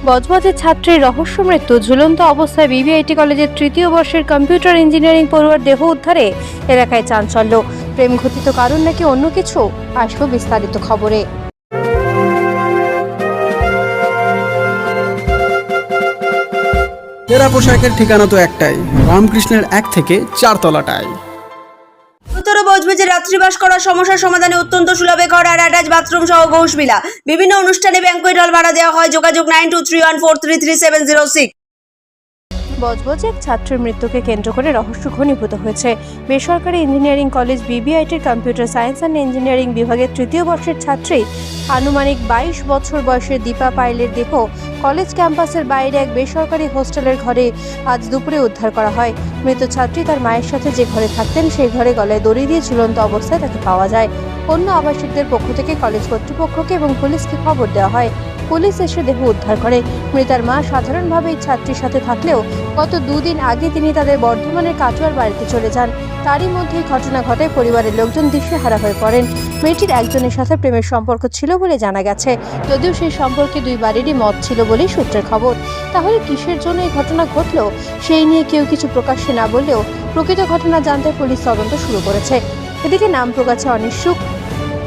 বজবজের ছাত্রীর রহস্য মৃত্যু, ঝুলন্ত অবস্থায় বিবিআইটি কলেজের তৃতীয় বর্ষের কম্পিউটার ইঞ্জিনিয়ারিং পড়ুয়ার দেহ উদ্ধারে এলাকায় চাঞ্চল্য। প্রেম ঘটিত কারণ নাকি অন্য কিছু, আসবো বিস্তারিত খবরে। তেরা পোশাকের ঠিকানা তো একটাই, রামকৃষ্ণের 1 থেকে 4 তলাটায়। উত্তর বজবজে রাত্রিবাস করার সমস্যার সমাধানে অত্যন্ত সুলভে ঘর আর অ্যাটাচ বাথরুম সহ ঘোষবিলা। বিভিন্ন অনুষ্ঠানে ব্যাংকুয়েট হল ভাড়া দেওয়া হয়। যোগাযোগ 9231433706। বজবজে এক ছাত্রের মৃত্যুকে কেন্দ্র করে রহস্য ঘনীভূত হয়েছে। বেসরকারি ইঞ্জিনিয়ারিং কলেজ বিবিআইটির কম্পিউটার সায়েন্স অ্যান্ড ইঞ্জিনিয়ারিং বিভাগের তৃতীয় বর্ষের ছাত্রী আনুমানিক 22 বছর বয়সের দীপা পাইলের দেহ কলেজ ক্যাম্পাসের বাইরে এক বেসরকারি হোস্টেলের ঘরে আজ দুপুরে উদ্ধার করা হয়। মৃত ছাত্রী তার মায়ের সাথে যে ঘরে থাকতেন সেই ঘরে গলায় দড়ি দিয়ে ঝুলন্ত অবস্থায় তাকে পাওয়া যায়। অন্য আবাসিকদের পক্ষ থেকে কলেজ কর্তৃপক্ষকে এবং পুলিশকে খবর দেওয়া হয়। পুলিশ এসে দেহ উদ্ধার করে। মৃতার মা সাধারণভাবে এই ছাত্রীর সাথে থাকলেও গত 2 দিন আগে তিনি তাদের বর্ধমানের কাটোয়ার বাড়িতে চলে যান। তারই মধ্যেই ঘটনা ঘটায় পরিবারের লোকজন দিশেহারা হয়ে পড়েন। মেয়েটির একজনের সাথে প্রেমের সম্পর্ক ছিল বলে জানা গেছে, যদিও সেই সম্পর্কে দুই বাড়িরই মত ছিল বলেই সূত্রের খবর। তাহলে কিসের জন্য এই ঘটনা ঘটলো সেই নিয়ে কেউ কিছু প্রকাশ্যে না বললেও প্রকৃত ঘটনা জানতে পুলিশ তদন্ত শুরু করেছে। এদিকে নাম প্রকাশে অনিচ্ছুক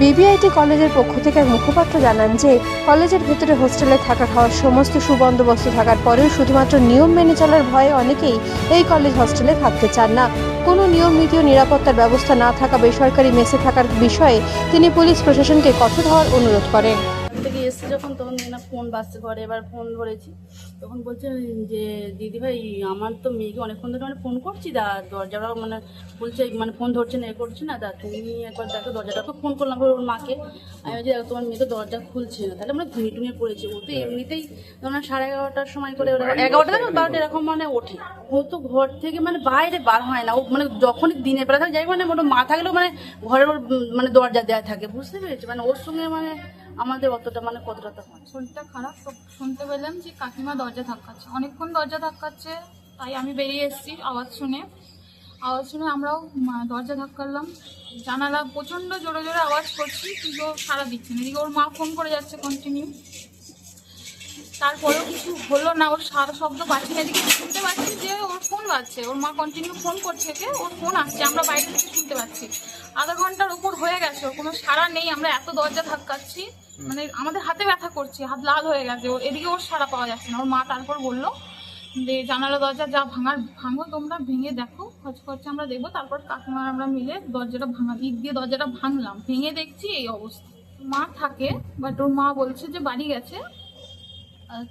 বিবিআইটি কলেজের পক্ষ থেকে এক মুখপাত্র জানান যে কলেজের ভেতরে হোস্টেলে থাকা খাওয়ার সমস্ত সুবন্দোবস্ত থাকার পরেও শুধুমাত্র নিয়ম মেনে চলার ভয়ে অনেকেই এই কলেজ হোস্টেলে থাকতে চান না। কোনো নিয়ম নীতি ও নিরাপত্তার ব্যবস্থা না থাকা বেসরকারি মেসে থাকার বিষয়ে তিনি পুলিশ প্রশাসনকে কঠোর হওয়ার অনুরোধ করেন। থেকে এসছে যখন তখন না ফোন বাজছে ঘরে, এবার ফোন ধরেছি তখন বলছে যে দিদি ভাই আমার তো মেয়েকে অনেকক্ষণ ধরে মানে ফোন করছি দরজাটা মানে বলছে মানে ফোন ধরছে না করছে না তুমি একবার দেখো দরজাটা। ফোন করলাম ওর মাকে, আমি বলছি তোমার মেয়ে তো দরজা খুলছে না। তাহলে আমরা ঘুমিয়ে টুমিয়ে পড়েছি। ও তো এমনিতেই ধরুন 11:30টার সময় করে 11টা 12টা এরকম মানে ওঠে। ও তো ঘর থেকে মানে বাইরে বার হয় না। ও মানে যখনই দিনের বেলা থাকে যাই মানে ওর মা থাকলেও মানে ঘরের মানে দরজা দেওয়া থাকে, বুঝতে পেরেছি। মানে ওর সঙ্গে মানে আমাদের অতটা মানে কতটা তখন শরীরটা খারাপ। শুনতে পেলাম যে কাকিমা দরজা ধাক্কাচ্ছে, অনেকক্ষণ দরজা ধাক্কাচ্ছে। তাই আমি বেরিয়ে এসেছি আওয়াজ শুনে আমরাও দরজা ধাক্কালাম। জানালা প্রচণ্ড জোরে জোরে আওয়াজ করছি কিন্তু সাড়া দিচ্ছে না। এদিকে ওর মা ফোন করে যাচ্ছে কন্টিনিউ, তারপরেও কিছু হলো না। ওর সারা শব্দ পাচ্ছি না, এদিকে শুনতে পাচ্ছি যে ওর ফোন বাজছে, ওর মা কন্টিনিউ ফোন করছে, ওর ফোন আসছে, আমরা বাইরে থেকে শুনতে পাচ্ছি। আধা ঘন্টার উপর হয়ে গেছে, ওর কোনো সাড়া নেই। আমরা এত দরজা ধাক্কাচ্ছি, মানে আমাদের হাতে ব্যথা করছে, হাত লাল হয়ে গেছে। এদিকে ওর সাড়া পাওয়া যাচ্ছে না। ওর মা তারপর বললো যে জানালা দরজা যা ভাঙো তোমরা, ভেঙে দেখো, খরচে আমরা দেখবো। তারপর কাকিমার আমরা মিলে দরজাটা ইট দিয়ে দরজাটা ভাঙলাম, ভেঙে দেখছি এই অবস্থা। মা থাকে, বাট ওর মা বলছে যে বাড়ি গেছে।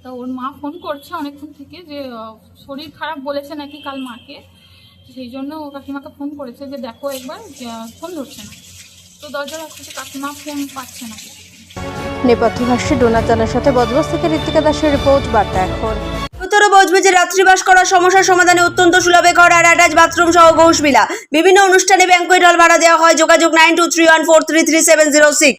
তো ওর মা ফোন করছে অনেকক্ষণ থেকে যে শরীর খারাপ বলেছে নাকি কাল মাকে, সেই জন্য ও কাকিমাকে ফোন করেছে যে দেখো একবার, ফোন ধরছে না। তো দরজা রাখছে, কাকিমা ফোন পাচ্ছে না। নেপথ্য ভাষ্যে ডোনার জানার সাথে বজবজ থেকে ঋতিকা দাসের রিপোর্ট, বার্তা এখন। উত্তর বজবজে রাত্রিবাস করার সমস্যার সমাধানে অত্যন্ত সুলভে ঘর আর অ্যাটাচ বাথরুম সহ ঘোষবিলা। বিভিন্ন অনুষ্ঠানে ব্যাংকুয়েট হল ভাড়া দেওয়া হয়। যোগাযোগ 9231433706।